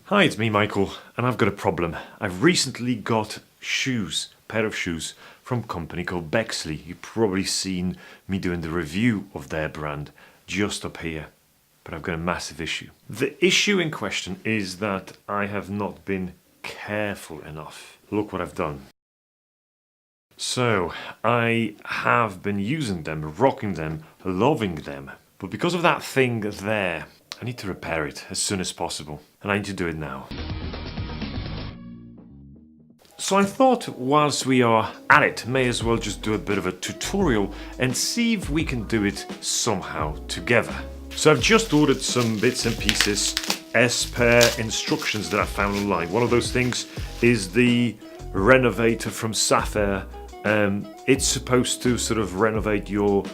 Hi, it's me, Michael, and I've got a problem. I've recently got a pair of shoes from a company called Bexley. You've probably seen me doing the review of their brand just up here, but I've got a massive issue. The issue in question is that I have not been careful enough. Look what I've done. So, I have been using them, rocking them, loving them, but because of that thing there, I need to repair it as soon as possible, and I need to do it now. So I thought whilst we are at it, may as well just do a bit of a tutorial and see if we can do it somehow together. So I've just ordered some bits and pieces as per instructions that I found online. One of those things is the renovator from Saphir. It's supposed to sort of renovate your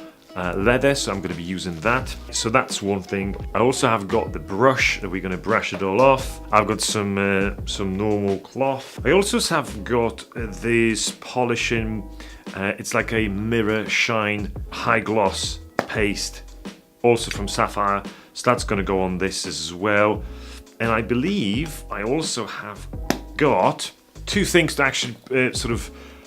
leather, so I'm going to be using that. So that's one thing. I also have got the brush that we're going to brush it all off. I've got some normal cloth. I also have got this polishing, it's like a mirror shine high gloss paste, also from Saphir, so that's going to go on this as well. And I believe I also have got two things to actually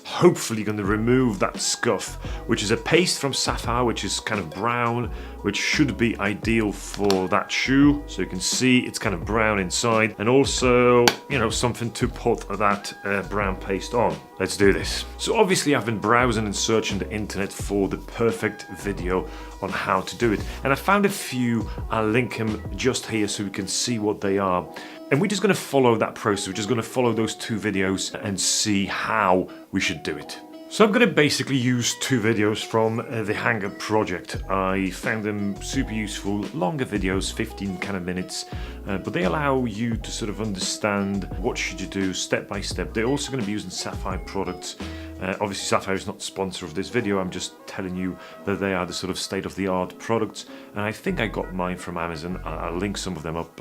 hopefully going to remove that scuff, which is a paste from Saphir, which is kind of brown, which should be ideal for that shoe. So you can see it's kind of brown inside, and also, you know, something to put that brown paste on. Let's do this. So obviously I've been browsing and searching the internet for the perfect video on how to do it, and I found a few. I'll link them just here so you can see what they are. And we're just going to follow that process. We're just going to follow those two videos and see how we should do it. So I'm going to basically use two videos from the Hanger project. I found them super useful, longer videos, 15 kind of minutes, but they allow you to sort of understand what should you do step by step. They're also going to be using Saphir products. Obviously Saphir is not the sponsor of this video, I'm just telling you that they are the sort of state-of-the-art products, and I think I got mine from Amazon. I'll link some of them up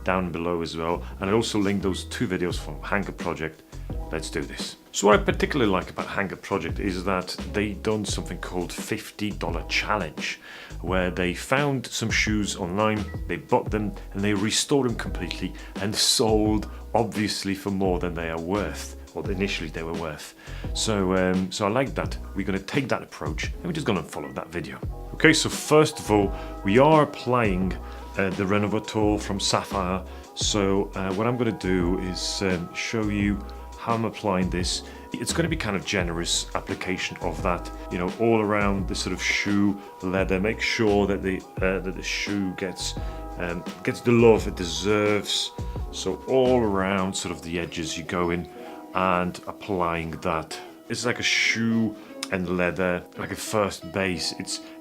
down below as well, and I'll also link those two videos from Hanger project. Let's do this. So what I particularly like about Hanger project is that they done something called $50 challenge, where they found some shoes online, they bought them and they restored them completely and sold obviously for more than they are worth. Well, initially they were worth. So I like that. We're going to take that approach and we're just going to follow that video. Okay, so first of all, we are applying the Renovator from Saphir. So what I'm going to do is show you how I'm applying this. It's going to be kind of generous application of that, you know, all around the sort of shoe leather. Make sure that the shoe gets the love it deserves. So all around sort of the edges you go in and applying that. It's like a shoe and leather, like a first base.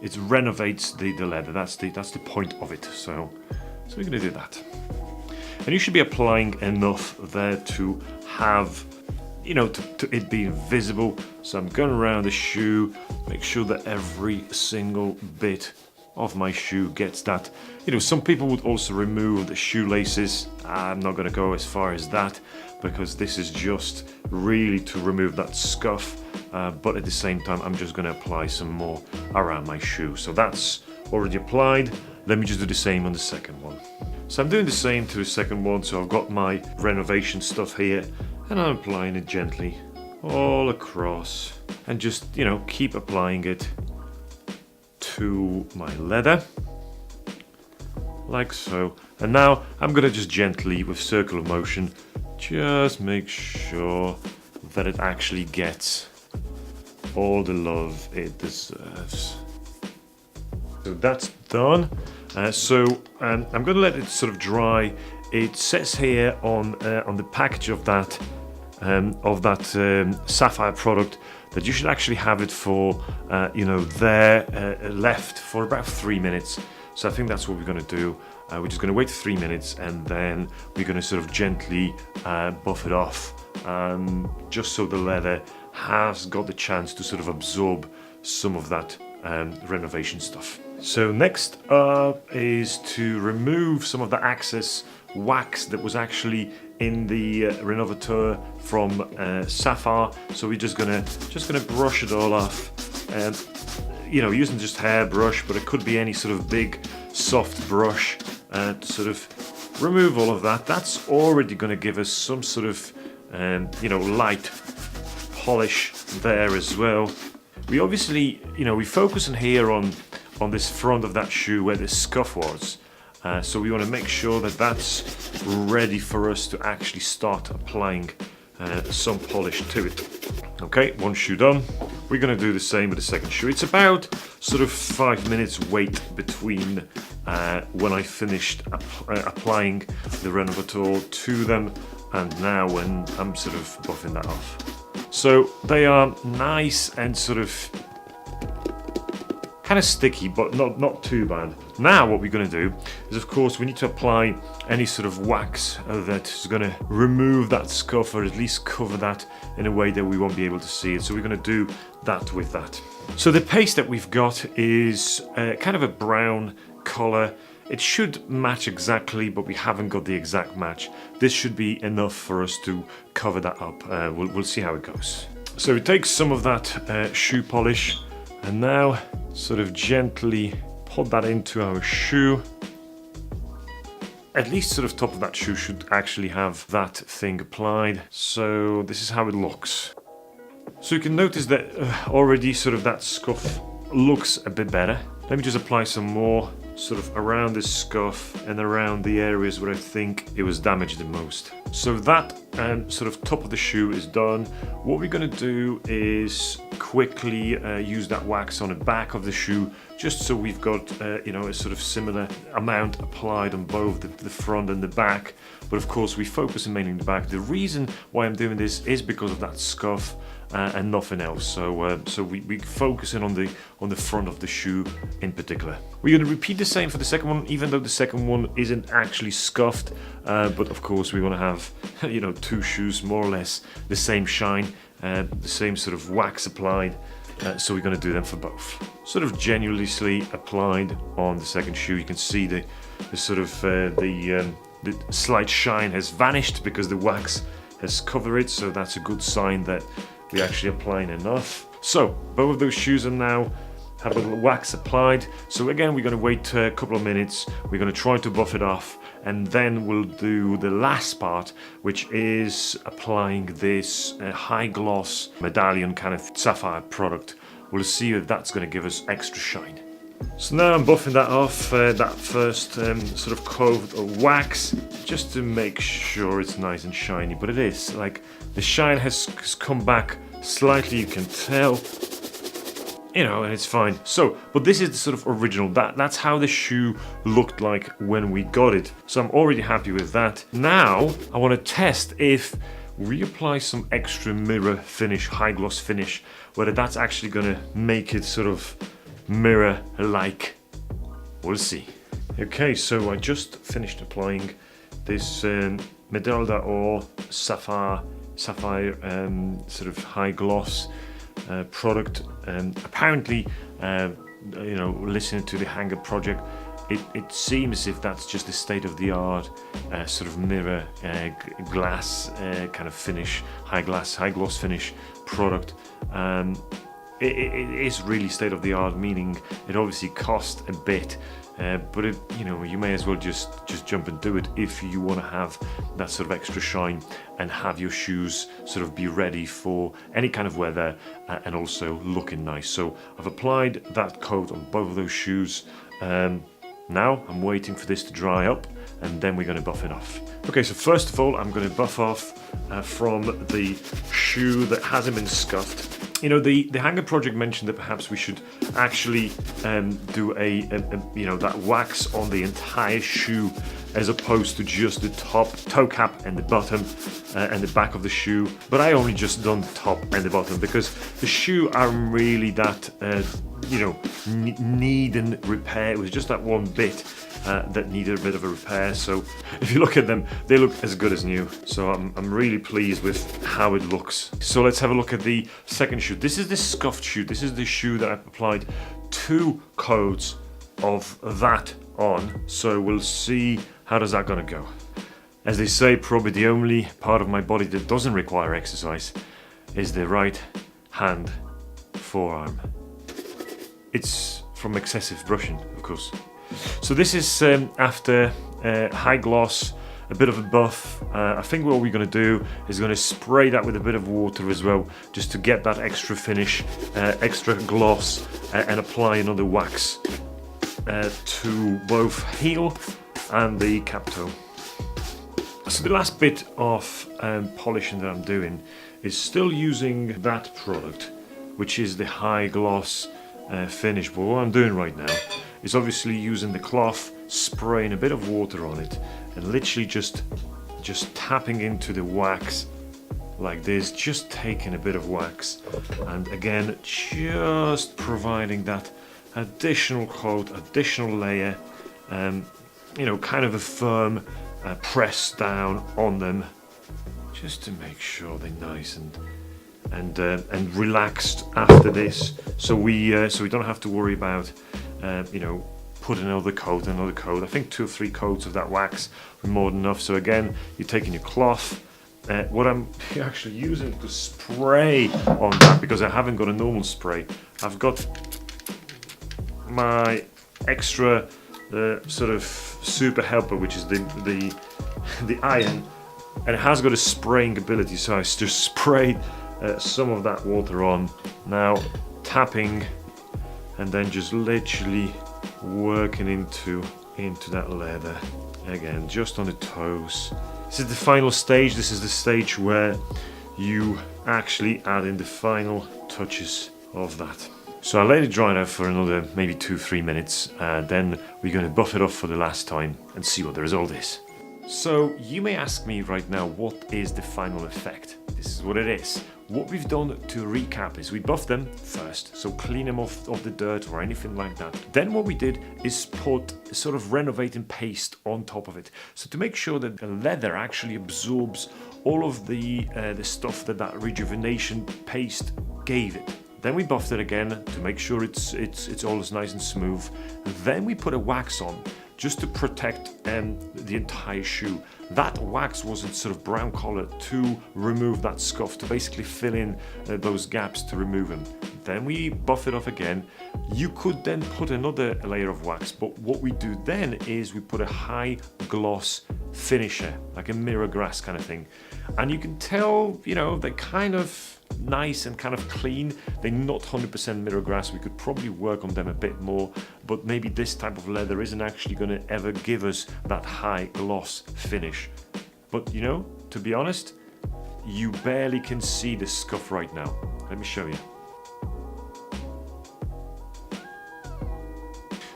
It renovates the leather. That's the point of it. So we're going to do that. And you should be applying enough there to have, you know, to it being visible. So I'm going around the shoe, make sure that every single bit of my shoe gets that. You know, some people would also remove the shoelaces. I'm not going to go as far as that, because this is just really to remove that scuff, but at the same time I'm just going to apply some more around my shoe. So that's already applied. Let me just do the same on the second one. So I'm doing the same to the second one. So I've got my renovation stuff here and I'm applying it gently all across, and just, you know, keep applying it to my leather like so. And now I'm going to just gently, with circular motion, just make sure that it actually gets all the love it deserves. So that's done. I'm going to let it sort of dry. It says here on the package of that Saphir product that you should actually have it for left for about 3 minutes. So I think that's what we're going to do. We're just going to wait 3 minutes and then we're going to sort of gently buff it off, just so the leather has got the chance to sort of absorb some of that renovation stuff. So next up is to remove some of the excess wax that was actually in the Renovator from Saphir. So we're just gonna brush it all off, and you know, using just hairbrush, but it could be any sort of big soft brush to sort of remove all of that. That's already going to give us some sort of, light polish there as well. We obviously, we focus in here on this front of that shoe where the scuff was. So we want to make sure that that's ready for us to actually start applying some polish to it. Okay, one shoe done. We're going to do the same with the second shoe. It's about sort of 5 minutes wait between when I finished applying the Renovator to them and now when I'm sort of buffing that off. So they are nice and sort of kind of sticky, but not too bad. Now what we're going to do is, of course, we need to apply any sort of wax that is going to remove that scuff, or at least cover that in a way that we won't be able to see it. So we're going to do that with that. So the paste that we've got is kind of a brown color. It should match exactly, but we haven't got the exact match. This should be enough for us to cover that up. We'll see how it goes. So we take some of that shoe polish and now sort of gently put that into our shoe. At least sort of top of that shoe should actually have that thing applied. So this is how it looks. So you can notice that already sort of that scuff looks a bit better. Let me just apply some more sort of around this scuff and around the areas where I think it was damaged the most. So that sort of top of the shoe is done. What we're going to do is quickly use that wax on the back of the shoe, just so we've got a sort of similar amount applied on both the front and the back. But of course we focus mainly on the back. The reason why I'm doing this is because of that scuff and nothing else. So we focusing on the front of the shoe in particular. We're going to repeat the same for the second one, even though the second one isn't actually scuffed. But of course we want to have two shoes more or less the same shine, the same sort of wax applied. So we're going to do them for both. Sort of genuinely applied on the second shoe. You can see the sort of the slight shine has vanished because the wax has covered it. So that's a good sign that we're actually applying enough. So both of those shoes are now have a little wax applied. So again, we're going to wait a couple of minutes. We're going to try to buff it off, and then we'll do the last part, which is applying this high gloss medallion kind of sapphire product. We'll see if that's going to give us extra shine. So now I'm buffing that off, that first sort of coat of wax, just to make sure it's nice and shiny. But it is, like, the shine has come back slightly, you can tell. And it's fine. So, but this is the sort of original. That's how the shoe looked like when we got it. So I'm already happy with that. Now, I want to test if we apply some extra mirror finish, high gloss finish, whether that's actually going to make it sort of mirror-like. We'll see. Okay, so I just finished applying this Medalda or Saphir sort of high gloss product. Apparently, listening to the Hanger project, it seems as if that's just a state-of-the-art sort of mirror glass kind of finish, high gloss finish product. It is really state-of-the-art, meaning it obviously costs a bit, but you may as well just jump and do it if you want to have that sort of extra shine and have your shoes sort of be ready for any kind of weather and also looking nice. So I've applied that coat on both of those shoes. Now I'm waiting for this to dry up, and then we're going to buff it off. Okay, so first of all, I'm going to buff off from the shoe that hasn't been scuffed. The Hanger project mentioned that perhaps we should actually do that wax on the entire shoe, as opposed to just the top toe cap and the bottom and the back of the shoe. But I only just done the top and the bottom because the shoe aren't really that needing repair. It was just that one bit that needed a bit of a repair. So if you look at them, they look as good as new. So I'm really pleased with how it looks. So let's have a look at the second shoe. This is the scuffed shoe. This is the shoe that I've applied 2 coats of that on. So we'll see how does that gonna go. As they say, probably the only part of my body that doesn't require exercise is the right hand forearm. It's from excessive brushing, of course. So this is after high gloss, a bit of a buff. I think what we're going to do is going to spray that with a bit of water as well, just to get that extra finish, extra gloss, and apply another wax to both heel and the cap toe. So the last bit of polishing that I'm doing is still using that product, which is the high gloss finish. But what I'm doing right now is obviously using the cloth, spraying a bit of water on it, and literally just tapping into the wax like this, just taking a bit of wax, and again just providing that additional coat, additional layer, you know, kind of a firm press down on them, just to make sure they're nice and relaxed after this, so we don't have to worry about you know, put another coat. I think 2 or 3 coats of that wax are more than enough. So again, you're taking your cloth. What I'm actually using to spray on that, because I haven't got a normal spray, I've got my extra sort of super helper, which is the iron, and it has got a spraying ability. So I just sprayed some of that water on, now tapping, and then just literally working into that leather again, just on the toes. This is the final stage. This is the stage where you actually add in the final touches of that. So I let it dry now for another maybe 2-3 minutes, then we're going to buff it off for the last time and see what the result is. So you may ask me right now, what is the final effect? This is what it is. What we've done, to recap, is we buffed them first, so clean them off of the dirt or anything like that. Then what we did is put a sort of renovating paste on top of it, so to make sure that the leather actually absorbs all of the stuff that rejuvenation paste gave it. Then we buffed it again to make sure it's all as nice and smooth. Then we put a wax on, just to protect the entire shoe. That wax was in sort of brown color to remove that scuff, to basically fill in those gaps, to remove them. Then we buff it off again. You could then put another layer of wax, but what we do then is we put a high gloss finisher, like a mirror grass kind of thing. And you can tell, you know, they're kind of nice and kind of clean. They're not 100% mirror grass. We could probably work on them a bit more, but maybe this type of leather isn't actually going to ever give us that high gloss finish. But you know, to be honest, you barely can see the scuff right now. Let me show you.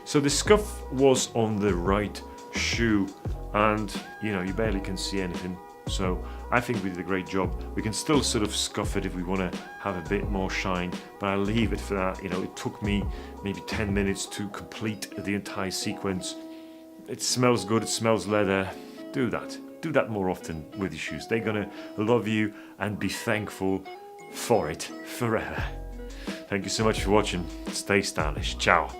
So the scuff was on the right shoe, and you know, you barely can see anything. So I think we did a great job. We can still sort of scuff it if we want to have a bit more shine, but I'll leave it for that. You know, it took me maybe 10 minutes to complete the entire sequence. It smells good, it smells leather. Do that more often with your shoes. They're gonna love you and be thankful for it forever. Thank you so much for watching. Stay stylish. Ciao.